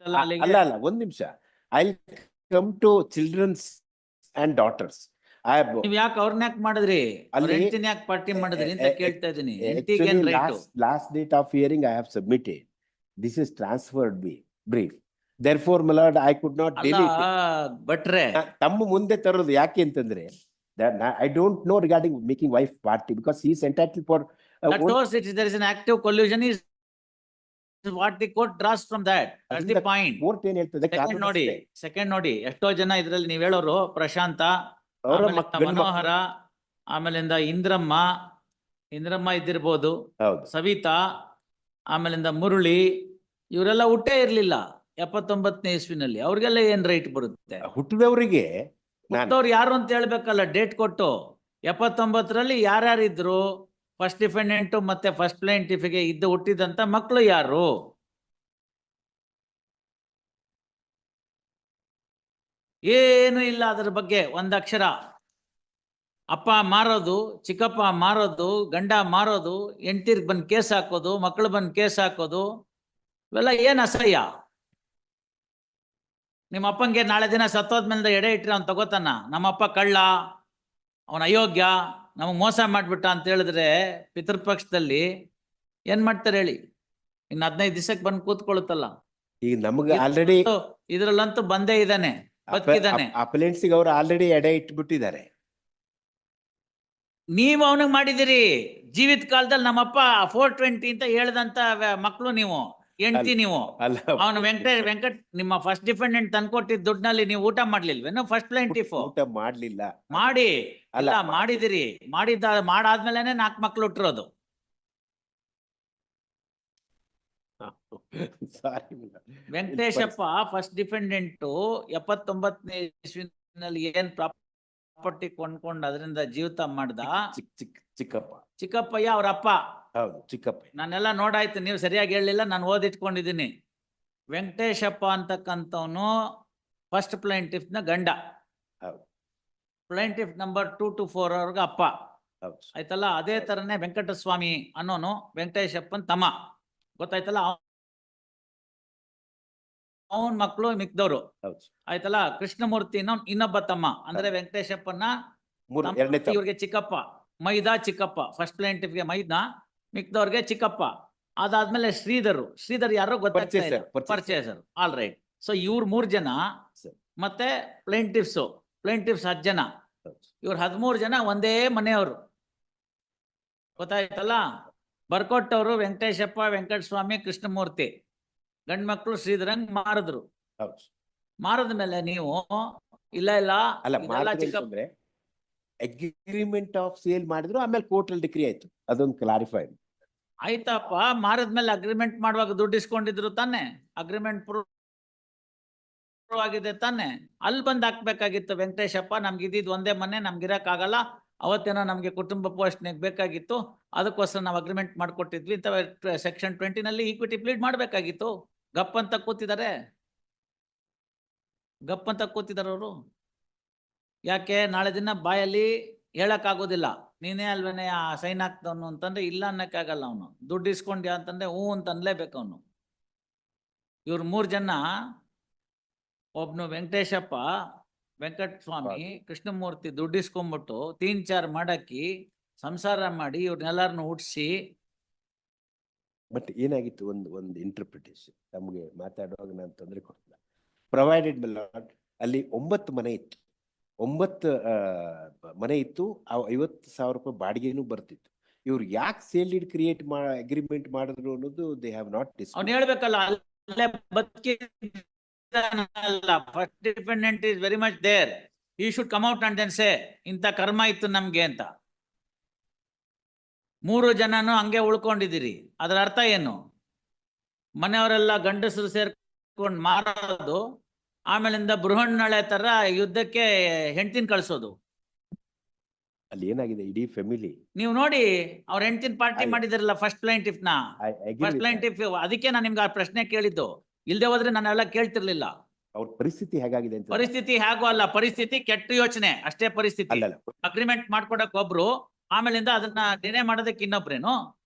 ಅಲ್ಲ ಅಲ್ಲ ಒಂದ್ ನಿಮಿಷ. I come to childrens and daughters. ನೀವ್ ಯಾಕೆ ಅವ್ರನ್ನ ಯಾಕೆ ಮಾಡಿದ್ರಿ, ಅಲ್ಲಿ ಹೆಂಡತಿನ ಯಾಕೆ ಪಾರ್ಟಿ ಮಾಡಿದ್ರಿ ಅಂತ ಕೇಳ್ತಾ ಇದೀನಿ. ಹೆಂಡತಿಗೆ ಏನ್ right? Last date of hearing I have submitted. This is transferred brief. Therefore, my lord, I could not delete it. ಬಟ್ರೆ ತಮ್ಮ ಮುಂದೆ ತರೋದು ಯಾಕೆ ಅಂತಂದ್ರೆ, I don't know regarding making wife party because he is entitled for that shows there is an active collusion is what the court draws from that. That's the point. Court ಏನ್ ಹೇಳ್ತದೆ? Second ನೋಡಿ ಎಷ್ಟೋ ಜನ ಇದ್ರಲ್ಲಿ ನೀವ್ ಹೇಳೋರು ಪ್ರಶಾಂತ, ಅವರ ಮನೋಹರ, ಆಮೇಲಿಂದ ಇಂದ್ರಮ್ಮ ಇದ್ದಿರ್ಬೋದು, ಸವಿತಾ, ಆಮೇಲಿಂದ ಮುರಳಿ, ಇವರೆಲ್ಲ ಹುಟ್ಟೇ ಇರ್ಲಿಲ್ಲ 79ನೇ ಇಸ್ವಿನಲ್ಲಿ. ಅವ್ರಿಗೆಲ್ಲ ಏನ್ ರೈಟ್ ಬರುತ್ತೆ? ಹುಟ್ಟಿದವರಿಗೆ ಹುಟ್ಟವ್ರು ಯಾರು ಅಂತ ಹೇಳ್ಬೇಕಲ್ಲ ಡೇಟ್ ಕೊಟ್ಟು. 79ರಲ್ಲಿ ಯಾರ್ಯಾರಿದ್ರು? ಫಸ್ಟ್ ಡಿಫೆಂಡೆಂಟ್ ಮತ್ತೆ ಫಸ್ಟ್ ಪ್ಲೇಂಟಿಫ್ಗೆ ಹುಟ್ಟಿದಂತ ಮಕ್ಕಳು ಯಾರು? ಏನು ಇಲ್ಲ ಅದ್ರ ಬಗ್ಗೆ ಒಂದಕ್ಷರ. ಅಪ್ಪ ಮಾರೋದು, ಚಿಕ್ಕಪ್ಪ ಮಾರೋದು, ಗಂಡ ಮಾರೋದು, ಹೆಂಡ್ತಿರ್ಗ್ ಬಂದ್ ಕೇಸ್ ಹಾಕೋದು, ಮಕ್ಕಳು ಬಂದ್ ಕೇಸ್ ಹಾಕೋದು, ಇವೆಲ್ಲ ಏನ್ ಅಸಹ್ಯ. ನಿಮ್ಮ ಅಪ್ಪಂಗೆ ನಾಳೆ ದಿನ ಸತ್ತೋದ್ಮೇಲೆ ಎಡೆ ಇಟ್ರೆ ಅವ್ನು ತಗೋತಾನ, ನಮ್ಮಪ್ಪ ಕಳ್ಳ, ಅವನ ಅಯೋಗ್ಯ, ನಮಗ್ ಮೋಸ ಮಾಡ್ಬಿಟ್ಟ ಅಂತ ಹೇಳಿದ್ರೆ ಪಿತೃಪಕ್ಷದಲ್ಲಿ ಏನ್ ಮಾಡ್ತಾರೆ ಹೇಳಿ? ಇನ್ನು 15 ದಿವಸಕ್ಕೆ ಬಂದು ಕೂತ್ಕೊಳ್ಳುತ್ತಲ್ಲ. ಈಗ ನಮ್ಗೆ ಆಲ್ರೆಡಿ ಇದ್ರಲ್ಲಂತೂ ಬಂದೇ ಇದ್ದಾನೆ, ಬದುಕಿದ್ದಾನೆ. ಅಪಲೆಂಟ್ಸಿಗೆ ಅವರು ಆಲ್ರೆಡಿ ಎಡೆ ಇಟ್ಬಿಟ್ಟಿದ್ದಾರೆ. ನೀವು ಅವನಿಗೆ ಮಾಡಿದಿರಿ. ಜೀವಿತ ಕಾಲದಲ್ಲಿ ನಮ್ಮಪ್ಪ 420 ಅಂತ ಹೇಳ್ದಂತ ಮಕ್ಕಳು ನೀವು, ಹೆಂಡ್ತಿ ನೀವು. ಅವನು ವೆಂಕಟ್ ನಿಮ್ಮ ಫಸ್ಟ್ ಡಿಫೆಂಡೆಂಟ್ ತಂದ್ಕೊಟ್ಟಿದ್ದ ದುಡ್ಡಿನಲ್ಲಿ ನೀವು ಊಟ ಮಾಡ್ಲಿಲ್ವೇನು? ಫಸ್ಟ್ ಪ್ಲೇಂಟಿಫ್ ಊಟ ಮಾಡ್ಲಿಲ್ಲ. ಮಾಡಿ ಅಲ್ಲ ಮಾಡಿದಿರಿ. ಮಾಡಾದ್ಮೇಲೆನೆ 4 ಮಕ್ಳು ಹುಟ್ಟಿರೋದು. ವೆಂಕಟೇಶಪ್ಪ ಫಸ್ಟ್ ಡಿಫೆಂಡೆಂಟ್ 79ನೇ ಇಸ್ವಿನಲ್ಲಿ ಏನ್ ಪ್ರಾಪರ್ಟಿ ಕೊಂಡ್ಕೊಂಡು ಅದರಿಂದ ಜೀವಿತ ಮಾಡ್ದ ಚಿಕ್ಕಪ್ಪಯ್ಯ ಅವ್ರ ಅಪ್ಪ. ಹೌದು, ಚಿಕ್ಕಪ್ಪ. ನಾನೆಲ್ಲ ನೋಡಾಯ್ತು, ನೀವು ಸರಿಯಾಗಿ ಹೇಳಲಿಲ್ಲ, ನಾನು ಓದಿಟ್ಕೊಂಡಿದ್ದೀನಿ. ವೆಂಕಟೇಶಪ್ಪ ಅಂತಕ್ಕಂಥವನು ಫಸ್ಟ್ ಪ್ಲೇಂಟಿಫ್ ನ ಗಂಡ, ಪ್ಲೇಂಟಿಫ್ ನಂಬರ್ 2 to 4 ಅವ್ರಿಗೆ ಅಪ್ಪ. ಆಯ್ತಲ್ಲ. ಅದೇ ತರನೇ ವೆಂಕಟಸ್ವಾಮಿ ಅನ್ನೋನು ವೆಂಕಟೇಶಪ್ಪನ್ ತಮ್ಮ, ಗೊತ್ತಾಯ್ತಲ್ಲ. ಅವನ್ ಮಕ್ಕಳು ಮಿಕ್ದವ್ರು. ಆಯ್ತಲ್ಲ. ಕೃಷ್ಣಮೂರ್ತಿ ಇನ್ನೊಬ್ಬ ತಮ್ಮ, ಅಂದ್ರೆ ವೆಂಕಟೇಶಪ್ಪನ ಇವ್ರಿಗೆ ಚಿಕ್ಕಪ್ಪ. ಮೈದಾ ಚಿಕ್ಕಪ್ಪ, ಫಸ್ಟ್ ಪ್ಲೇಂಟಿಫ್ಗೆ ಮೈದಾ, ಮಿಕ್ದವ್ರಿಗೆ ಚಿಕ್ಕಪ್ಪ. ಅದಾದ್ಮೇಲೆ ಶ್ರೀಧರ್ ಯಾರೋ ಗೊತ್ತಾಗ್ತಾ ಪರ್ಚೇಸರ್. All right. ಸೊ ಇವ್ರು 3 ಜನ, ಮತ್ತೆ ಪ್ಲೇಂಟಿಫ್ಸ್ 10 ಜನ, ಇವ್ರು 13 ಜನ ಒಂದೇ ಮನೆಯವರು, ಗೊತ್ತಾಯ್ತಲ್ಲ. ಬರ್ಕೊಟ್ಟವ್ರು ವೆಂಕಟೇಶಪ್ಪ, ವೆಂಕಟಸ್ವಾಮಿ, ಕೃಷ್ಣಮೂರ್ತಿ. ಗಂಡ್ ಮಕ್ಳು ಶ್ರೀಧರಂಗ್ ಮಾರಿದ್ರು. ಮಾರದ ಮೇಲೆ ನೀವು ಇಲ್ಲ ಚಿಕ್ಕಪ್ಪ ಅಗ್ರಿಮೆಂಟ್ ಆಫ್ ಸೇಲ್ ಮಾಡಿದ್ರು, ಆಮೇಲೆ ಕೋರ್ಟ್ ಅಲ್ಲಿ ಡಿಕ್ರಿ ಆಯ್ತು. ಅದೊಂದು ಕ್ಲಾರಿಫೈಡ್ ಆಯ್ತಪ್ಪ. ಮಾರದ್ಮೇಲೆ ಅಗ್ರಿಮೆಂಟ್ ಮಾಡುವಾಗ ದುಡ್ಡು ಇಸ್ಕೊಂಡಿದ್ರು ತಾನೆ? ಅಗ್ರಿಮೆಂಟ್ ಪ್ರೂವ್ ಆಗಿದೆ ತಾನೆ? ಅಲ್ಲಿ ಬಂದ್ ಹಾಕ್ಬೇಕಾಗಿತ್ತು. ವೆಂಕಟೇಶಪ್ಪ, ನಮ್ಗೆ ಇದ್ದಿದ್ ಒಂದೇ ಮನೆ, ನಮ್ಗಿರಕ್ ಆಗಲ್ಲ, ಅವತ್ತೇನೋ ನಮ್ಗೆ ಕುಟುಂಬ ಪೋಷಣೆಗೆ ಬೇಕಾಗಿತ್ತು, ಅದಕ್ಕೋಸ್ಕರ ನಾವು ಅಗ್ರಿಮೆಂಟ್ ಮಾಡ್ಕೊಟ್ಟಿದ್ವಿ ಅಂತ ಸೆಕ್ಷನ್ 20ನಲ್ಲಿ ಈಕ್ವಿಟಿ ಪ್ಲೀಡ್ ಮಾಡ್ಬೇಕಾಗಿತ್ತು. ಗಪ್ ಅಂತ ಕೂತಿದಾರೆ ಅವರು. ಯಾಕೆ? ನಾಳೆ ದಿನ ಬಾಯಲ್ಲಿ ಹೇಳಕ್ ಆಗೋದಿಲ್ಲ. ನೀನೇ ಅಲ್ವೇನೆ ಆ ಸೈನ್ ಹಾಕ್ತವನು ಅಂತಂದ್ರೆ ಇಲ್ಲ ಅನ್ನಕ್ಕಾಗಲ್ಲ. ಅವನು ದುಡ್ಡು ಇಸ್ಕೊಂಡ್ಯಾ ಅಂತಂದ್ರೆ ಹೂ ಅಂತ ಅನ್ಲೇಬೇಕು ಅವನು. ಇವ್ರು 3 ಜನ, ಒಬ್ನು ವೆಂಕಟೇಶಪ್ಪ, ವೆಂಕಟಸ್ವಾಮಿ, ಕೃಷ್ಣಮೂರ್ತಿ ದುಡ್ಡು ಇಸ್ಕೊಂಡ್ಬಿಟ್ಟು 3-4 ಮಾಡಾಕಿ ಸಂಸಾರ ಮಾಡಿ ಇವ್ರನ್ನೆಲ್ಲಾರನ್ನು ಹುಟ್ಟಿಸಿ. ಬಟ್ ಏನಾಗಿತ್ತು, ಒಂದು ಇಂಟರ್ಪ್ರಿಟೇಷನ್ ನಮ್ಗೆ ಮಾತಾಡುವಾಗ ನಾನು ತೊಂದರೆ ಕೊಡ್ತಿಲ್ಲ. ಪ್ರೊವೈಡೆಡ್ ಅಲ್ಲಿ 9 ಮನೆ ಇತ್ತು, 9 ಮನೆ ಇತ್ತು. 50,000 ರೂಪಾಯಿ ಬಾಡಿಗೆನೂ ಬರ್ತಿತ್ತು. ಇವ್ರು ಯಾಕೆ ಸೇಲ್ ಡೀಡ್ ಕ್ರಿಯೇಟ್ ಅಗ್ರಿಮೆಂಟ್ ಮಾಡಿದ್ರು ಅನ್ನೋದು ದೇ ಹ್ಯಾವ್ ನಾಟ್ ಡಿಸ್ಕಸ್. ಅವ್ನು ಹೇಳ್ಬೇಕಲ್ಲ, ಅಲ್ಲೇ first dependent is very much there, he should come out and then say ಇಂಥ ಕರ್ಮ ಇತ್ತು ನಮ್ಗೆ ಅಂತ. 3 ಜನನು ಹಂಗೆ ಉಳ್ಕೊಂಡಿದ್ದೀರಿ. ಅದರ ಅರ್ಥ ಏನು? ಮನೆಯವರೆಲ್ಲ ಗಂಡಸರು ಸೇರ್ಕೊಂಡು ಮಾರೋದು, ಆಮೇಲಿಂದ ಬೃಹಣ್ಣಳೆ ತರ ಯುದ್ಧಕ್ಕೆ ಹೆಂಡತಿನ ಕಳ್ಸೋದು. ಅಲ್ಲಿ ಏನಾಗಿದೆ, ಇಡೀ ಫ್ಯಾಮಿಲಿ ನೀವು ನೋಡಿ, ಅವ್ರ ಹೆಂಡತಿನ ಪಾರ್ಟಿ ಮಾಡಿದಿರಲ್ಲ ಫಸ್ಟ್ ಪ್ಲೇಂಟಿಫ್ ನ. ಫಸ್ಟ್ ಪ್ಲೇಂಟಿಫ್, ಅದಕ್ಕೆ ನಾನು ನಿಮ್ಗೆ ಆ ಪ್ರಶ್ನೆ ಕೇಳಿದ್ದು. ಇಲ್ದೆ ಹೋದ್ರೆ ನಾನೆಲ್ಲ ಕೇಳ್ತಿರ್ಲಿಲ್ಲ. ಅವ್ರ ಪರಿಸ್ಥಿತಿ ಹೇಗಾಗಿದೆ ಅಂತ. ಪರಿಸ್ಥಿತಿ ಹೇಗೋ ಅಲ್ಲ, ಪರಿಸ್ಥಿತಿ ಕೆಟ್ಟ ಯೋಚನೆ ಅಷ್ಟೇ. ಪರಿಸ್ಥಿತಿ ಅಗ್ರಿಮೆಂಟ್ ಮಾಡ್ಕೊಡಕ್ ಒಬ್ರು, ಆಮೇಲಿಂದ ಅದನ್ನ ಡಿನೇ ಮಾಡೋದಕ್ಕೆ ಇನ್ನೊಬ್ರೇನು.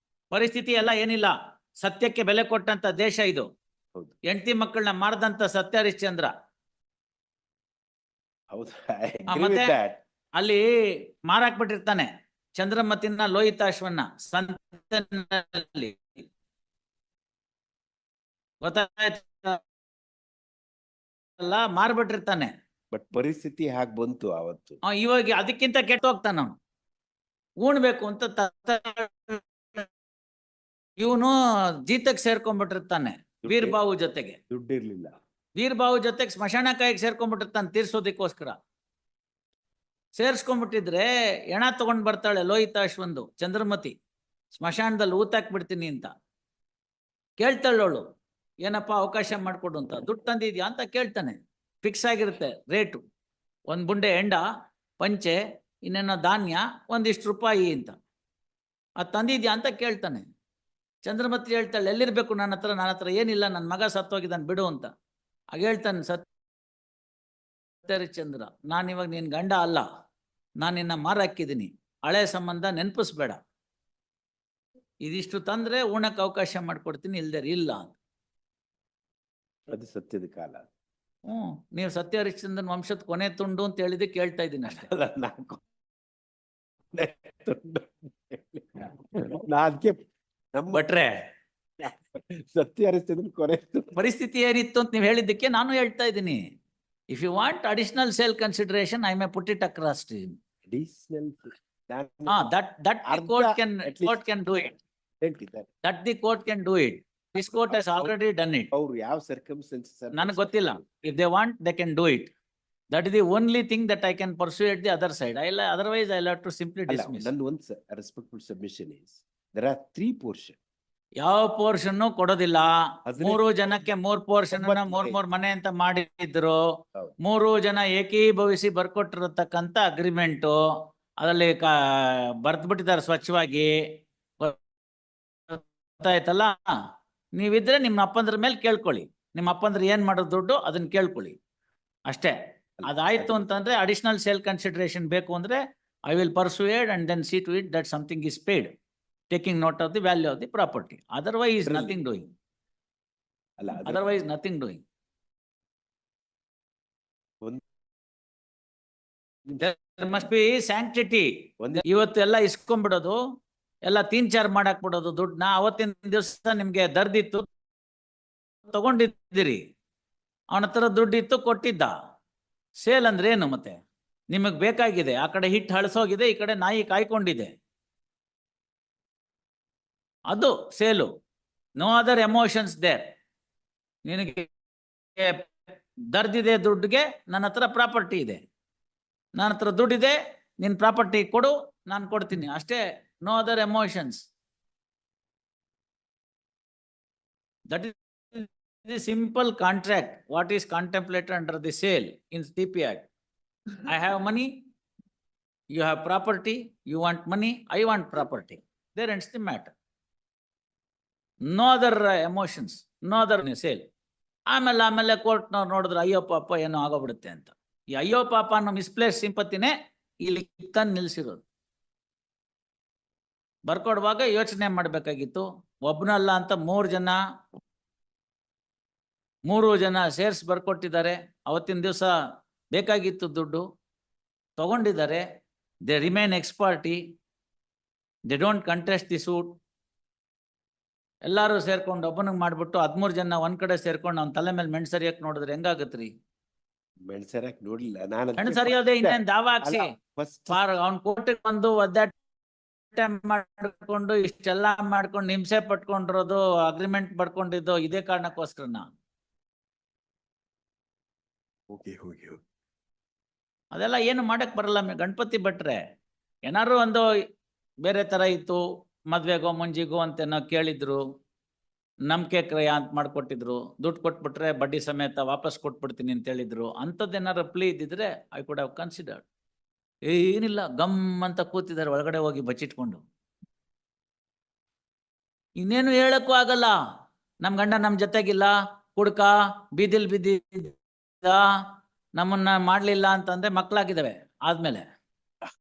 ಪರಿಸ್ಥಿತಿ ಎಲ್ಲ ಏನಿಲ್ಲ. ಸತ್ಯಕ್ಕೆ ಬೆಲೆ ಕೊಟ್ಟಂತ ದೇಶ ಇದು. ಹೌದು ಹೆಂಡತಿ ಮಕ್ಕಳನ್ನ ಮಾರದಂತ ಸತ್ಯ ಹರಿಶ್ಚಂದ್ರ. ಹೌದು I ಆ, agree with ಮತ್ತೆ that. ಅಲ್ಲಿ ಮಾರಾಕ್ಬಿಟ್ಟಿರ್ತಾನೆ ಚಂದ್ರಮತಿನ ಲೋಹಿತಾಶ್ವನ್ನ ಸಂತನಲ್ಲಿ. ಗೊತ್ತಾಯ್ತಲ್ಲ, ಮಾರ್ಬಿಟ್ಟಿರ್ತಾನೆ. ಬಟ್ ಪರಿಸ್ಥಿತಿ ಹಾಗೆ ಬಂತು ಅವತ್ತು. ಇವಾಗ ಅದಕ್ಕಿಂತ ಕೆಟ್ಟ ಹೋಗ್ತಾನ ಅವನು. ಉಣ್ಬೇಕು ಅಂತ ಇವನು ಜೀತಕ್ಕೆ ಸೇರ್ಕೊಂಡ್ಬಿಟ್ಟಿರ್ತಾನೆ ವೀರ್ಬಾವು ಜೊತೆಗೆ. ದುಡ್ಡಿರ್ಲಿಲ್ಲ. ವೀರ್ಬಾವು ಜೊತೆಗೆ ಸ್ಮಶಾನಕಾಯಿಗೆ ಸೇರ್ಕೊಂಡ್ಬಿಟ್ಟಿರ್ತಾನೆ ತೀರ್ಸೋದಕ್ಕೋಸ್ಕರ. ಸೇರ್ಸ್ಕೊಂಡ್ಬಿಟ್ಟಿದ್ರೆ ಹೆಣ ತಗೊಂಡ್ ಬರ್ತಾಳೆ ಲೋಹಿತಾಶ್ವಂದು ಚಂದ್ರಮತಿ, ಸ್ಮಶಾನದಲ್ಲಿ ಊತಾಕ್ಬಿಡ್ತೀನಿ ಅಂತ. ಕೇಳ್ತಾಳವಳು, ಏನಪ್ಪಾ ಅವಕಾಶ ಮಾಡ್ಕೊಡು ಅಂತ. ದುಡ್ಡು ತಂದಿದ್ಯಾ ಅಂತ ಕೇಳ್ತಾನೆ. ಫಿಕ್ಸ್ ಆಗಿರುತ್ತೆ ರೇಟು. ಒಂದ್ ಬುಂಡೆ ಎಂಡ, ಪಂಚೆ, ಇನ್ನೇನೋ ಧಾನ್ಯ, ಒಂದಿಷ್ಟು ರೂಪಾಯಿ ಅಂತ. ಅದು ತಂದಿದ್ಯಾ ಅಂತ ಕೇಳ್ತಾನೆ. ಚಂದ್ರಮತಿ ಹೇಳ್ತಾಳೆ, ಎಲ್ಲಿರ್ಬೇಕು ನನ್ನ ಹತ್ರ ಏನಿಲ್ಲ, ನನ್ನ ಮಗ ಸತ್ತೋಗಿದ್ದಾನೆ ಬಿಡು ಅಂತ. ಆಗ ಹೇಳ್ತಾನೆ ಸತ್ಯಹರಿಶ್ಚಂದ್ರ, ನಾನಿವಾಗ ನಿನ್ ಗಂಡ ಅಲ್ಲ, ನಾನು ನಿನ್ನ ಮಾರಾಕಿದ್ದೀನಿ, ಹಳೆ ಸಂಬಂಧ ನೆನಪಿಸ್ಬೇಡ. ಇದಿಷ್ಟು ತಂದ್ರೆ ಉಣಕ್ಕೆ ಅವಕಾಶ ಮಾಡ್ಕೊಡ್ತೀನಿ, ಇಲ್ದೇ ಇಲ್ಲ ಅಂತ. ಅದು ಸತ್ಯದ ಕಾಲ. ನೀವು ಸತ್ಯಹರಿಶ್ಚಂದ್ರನ್ ವಂಶದ ಕೊನೆ ತುಂಡು ಅಂತ ಹೇಳಿದೆ ಕೇಳ್ತಾ ಇದ್ದೀನಿ ಅಷ್ಟೇ. ಅದಕ್ಕೆ ಬಟ್ರೆ ಸತ್ಯ ಹರಿಶ್ಚಂದ್ರನ್ ಕೊನೆ ಪರಿಸ್ಥಿತಿ ಏನಿತ್ತು ಅಂತ ನೀವು ಹೇಳಿದ್ದಕ್ಕೆ ನಾನು ಹೇಳ್ತಾ ಇದ್ದೀನಿ. If you want additional sale consideration, I may put it across to him. That the court can do it. That the court can do it. This court has already done it. ಅವ್ರು ಯಾವ circumstances ನನಗೆ ಗೊತ್ತಿಲ್ಲ. If they want, they can do it. That is the only thing that I can persuade the other side. Otherwise, I'll have to simply dismiss. Then one respectful submission is, there are 3 portions. ಯಾವ portion ಕೊಡೋದಿಲ್ಲ. 3 ಜನಕ್ಕೆ 3 portion 3 ಮನೆ ಅಂತ ಮಾಡಿದ್ರು. 3 ಜನ ಏಕೀಭವಿಸಿ ಬರ್ಕೊಟ್ಟಿರತಕ್ಕಂತ agreement ಅದರಲ್ಲಿ ಬರ್ದ್ಬಿಟ್ಟಿದ್ದಾರೆ ಸ್ವಚ್ಛವಾಗಿ. ಗೊತ್ತಾಯ್ತಲ್ಲ. ನೀವಿದ್ರೆ ನಿಮ್ಮ ಅಪ್ಪಂದ್ರ ಮೇಲೆ ಕೇಳ್ಕೊಳ್ಳಿ. ನಿಮ್ಮ ಅಪ್ಪಂದ್ರ ಏನ್ ಮಾಡೋದು ದುಡ್ಡು ಅದನ್ನ ಕೇಳ್ಕೊಳ್ಳಿ ಅಷ್ಟೇ. ಅದಾಯ್ತು ಅಂತಂದ್ರೆ ಅಡಿಷನಲ್ ಸೇಲ್ ಕನ್ಸಿಡರೇಷನ್ ಬೇಕು ಅಂದ್ರೆ I will persuade and then see to it that something is paid, taking note of the value of the property. Otherwise, nothing doing. Otherwise, nothing doing. There must be sanctity. ಇವತ್ತು ಎಲ್ಲ ಇಸ್ಕೊಂಡ್ಬಿಡೋದು, ಎಲ್ಲ ತೀನ್ಚಾರ್ ಮಾಡಾಕ್ ಬಿಡೋದು ದುಡ್ಡನ್ನ. ಅವತ್ತಿನ ದಿವಸ ನಿಮ್ಗೆ ದರ್ದಿತ್ತು, ತಗೊಂಡಿದ್ದೀರಿ, ಅವನ ಹತ್ರ ದುಡ್ಡಿತ್ತು, ಕೊಟ್ಟಿದ್ದ. ಸೇಲ್ ಅಂದ್ರೆ ಏನು? ಮತ್ತೆ ನಿಮಗ್ ಬೇಕಾಗಿದೆ, ಆ ಕಡೆ ಹಿಟ್ಟು ಹಳಸೋಗಿದೆ, ಈ ಕಡೆ ನಾಯಿ ಕಾಯ್ಕೊಂಡಿದೆ, ಅದು sale. No other emotions there. ನಿನಗೆ ದರ್ದಿದೆ ದುಡ್ಡಿಗೆ, ನನ್ನ ಹತ್ರ ಪ್ರಾಪರ್ಟಿ ಇದೆ, ನನ್ನ ಹತ್ರ ದುಡ್ಡಿದೆ, ನಿನ್ ಪ್ರಾಪರ್ಟಿ ಕೊಡು, ನಾನು ಕೊಡ್ತೀನಿ ಅಷ್ಟೇ. No other emotions. That is the simple contract what is contemplated under the sale in TP Act. I have money, you have property, you want money, I want property. There ends the matter. No other emotions, no other sale. ಆಮೇಲೆ ಕೋರ್ಟ್ನವ್ರು ನೋಡಿದ್ರೆ ಅಯ್ಯೋ ಪಾಪ ಏನೋ ಆಗೋಗ್ಬಿಡುತ್ತೆ ಅಂತ. ಈ ಅಯ್ಯೋ ಪಾಪ ಅನ್ನೋ ಮಿಸ್ಪ್ಲೇಸ್ ಸಿಂಪತಿನೇ ಇಲ್ಲಿ ತಂದು ನಿಲ್ಸಿರೋದು. ಬರ್ಕೊಡುವಾಗ ಯೋಚನೆ ಮಾಡ್ಬೇಕಾಗಿತ್ತು. ಒಬ್ಬನಲ್ಲ ಅಂತ 3 ಜನ ಸೇರ್ಸ್ ಬರ್ಕೊಟ್ಟಿದ್ದಾರೆ. ಅವತ್ತಿನ ದಿವಸ ಬೇಕಾಗಿತ್ತು ದುಡ್ಡು, ತಗೊಂಡಿದ್ದಾರೆ. They remain ex party, they don't contest the suit. ಎಲ್ಲಾರು ಸೇರ್ಕೊಂಡು ಒಬ್ಬನಿಗೆ ಮಾಡ್ಬಿಟ್ಟು 13 ಜನ ಒಂದ್ ಕಡೆ ಸೇರ್ಕೊಂಡು ಅವ್ನ ತಲೆ ಮೇಲೆ ಮೆಣಸರಿಯಕ್ ನೋಡಿದ್ರೆ ಹೆಂಗಾಗತ್ರಿ? ಮೆಣಸರಿಯಕ್ ನೋಡ್ಲಿಲ್ಲ ನಾನು. ಮೆಣಸರಿಯೋದೇ ಇನ್ನೇನ್ ದಾವ ಹಾಕ್ಸಿ ಅವ್ನ ಕೋರ್ಟಿಗೆ ಬಂದು ಒದ್ದಾಟ ಮಾಡ್ಕೊಂಡು ಇಷ್ಟೆಲ್ಲ ಮಾಡ್ಕೊಂಡು ಹಿಂಸೆ ಪಟ್ಕೊಂಡಿರೋದು, ಅಗ್ರಿಮೆಂಟ್ ಪಡ್ಕೊಂಡಿದ್ದು ಇದೇ ಕಾರಣಕ್ಕೋಸ್ಕರನ. ಅದೆಲ್ಲ ಏನು ಮಾಡಕ್ ಬರಲ್ಲ. ಗಣಪತಿ ಭಟ್ರೆ ಏನಾರು ಒಂದು ಬೇರೆ ತರ ಇತ್ತು, ಮದ್ವೆಗೋ ಮುಂಜಿಗೋ ಅಂತೇನೋ ಕೇಳಿದ್ರು, ನಂಬಿಕೆ ಕ್ರಯ ಅಂತ ಮಾಡ್ಕೊಟ್ಟಿದ್ರು, ದುಡ್ಡು ಕೊಟ್ಬಿಟ್ರೆ ಬಡ್ಡಿ ಸಮೇತ ವಾಪಸ್ ಕೊಟ್ಬಿಡ್ತೀನಿ ಅಂತ ಹೇಳಿದ್ರು. ಅಂಥದ್ದೇನಾರು ಪ್ಲೀ ಇದ್ದಿದ್ರೆ ಐ ಕುಡ್ ಹ್ಯಾವ್ ಕನ್ಸಿಡರ್ಡ್. ಏನಿಲ್ಲ, ಗಮ್ ಅಂತ ಕೂತಿದ್ದಾರೆ ಒಳಗಡೆ ಹೋಗಿ ಬಚ್ಚಿಟ್ಕೊಂಡು. ಇನ್ನೇನು ಹೇಳಕ್ಕೂ ಆಗಲ್ಲ. ನಮ್ ಗಂಡ ನಮ್ ಜೊತೆಗಿಲ್ಲ, ಕುಡ್ಕ ಬೀದಿಲ್ ಬಿದ್ದಿದ್ದ, ನಮ್ಮನ್ನ ಮಾಡ್ಲಿಲ್ಲ ಅಂತಂದ್ರೆ ಮಕ್ಕಳಾಗಿದ್ದಾವೆ ಆದ್ಮೇಲೆ.